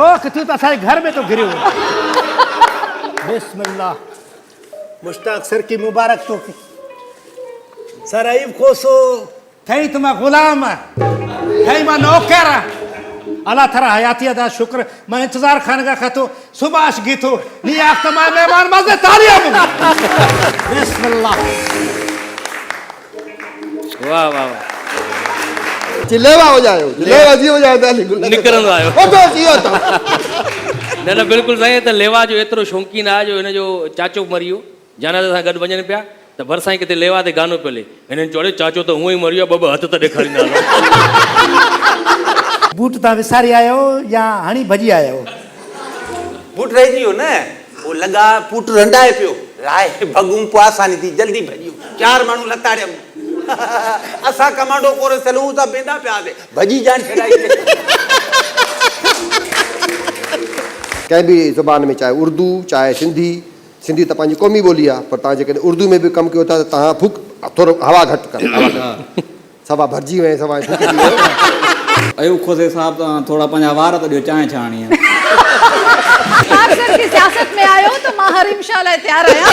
रोक तू तो असांजे घर में तो गिरियो। बिस्मिल्लाह। मुश्ताक सर की मुबारक तो सर अयूब खोसो थई तो मैं गुलाम थई मैं नौकर अल्लाह थारा हयाती दा शुक्र मैं इंतजार खानगा खतो सुभाष गीतो नी आख्त मैं मेहमान मजे तालियां बिस्मिल्लाह। वाह वाह वाह चिल्लेवा हो जायो चिल्लेवा जी हो जायो निकरंदो आयो ओ तो जियो तो न बिल्कुल सही त लेवा जो एतिरो शौक़ीन आहे जो हिन जो चाचो मरियो जानादे सां गॾु वञनि पिया त भरिसां ई किथे लेवा ते गानो पियो ले हिननि चयो चाचो त हूअं ई मरियो ॿ हथ त ॾेखारींदा हलो। बूट ता विसारी आयो या हणी भजी आयो? पुट रहिजी वियो न वो लॻा पुट रंडाए पियो लाए भॻूं पोइ आसानी थी जल्दी भॼियो 4 माण्हू लताड़ियम असां कमांडो कोरे सलूं था बेंदा पियासीं भॼी जान छॾाई। कंहिं बि ज़ुबान में चाहे उर्दू चाहे सिंधी सिंधी त पंहिंजी क़ौमी ॿोली आहे पर तव्हां जेकॾहिं उर्दू में बि कमु कयो था त तव्हां फुक थोरो हवा घटि कर सवा भरिजी विया सवा अयूब खोसे साहब तव्हां थोरा पंहिंजा वार त ॾियो चांहि छाणी आहे। आप सर की सियासत में आयो तो मां हर इंशाल्लाह तैयार आया।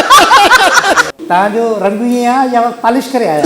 ताजो रंग ही है या पॉलिश करे आया?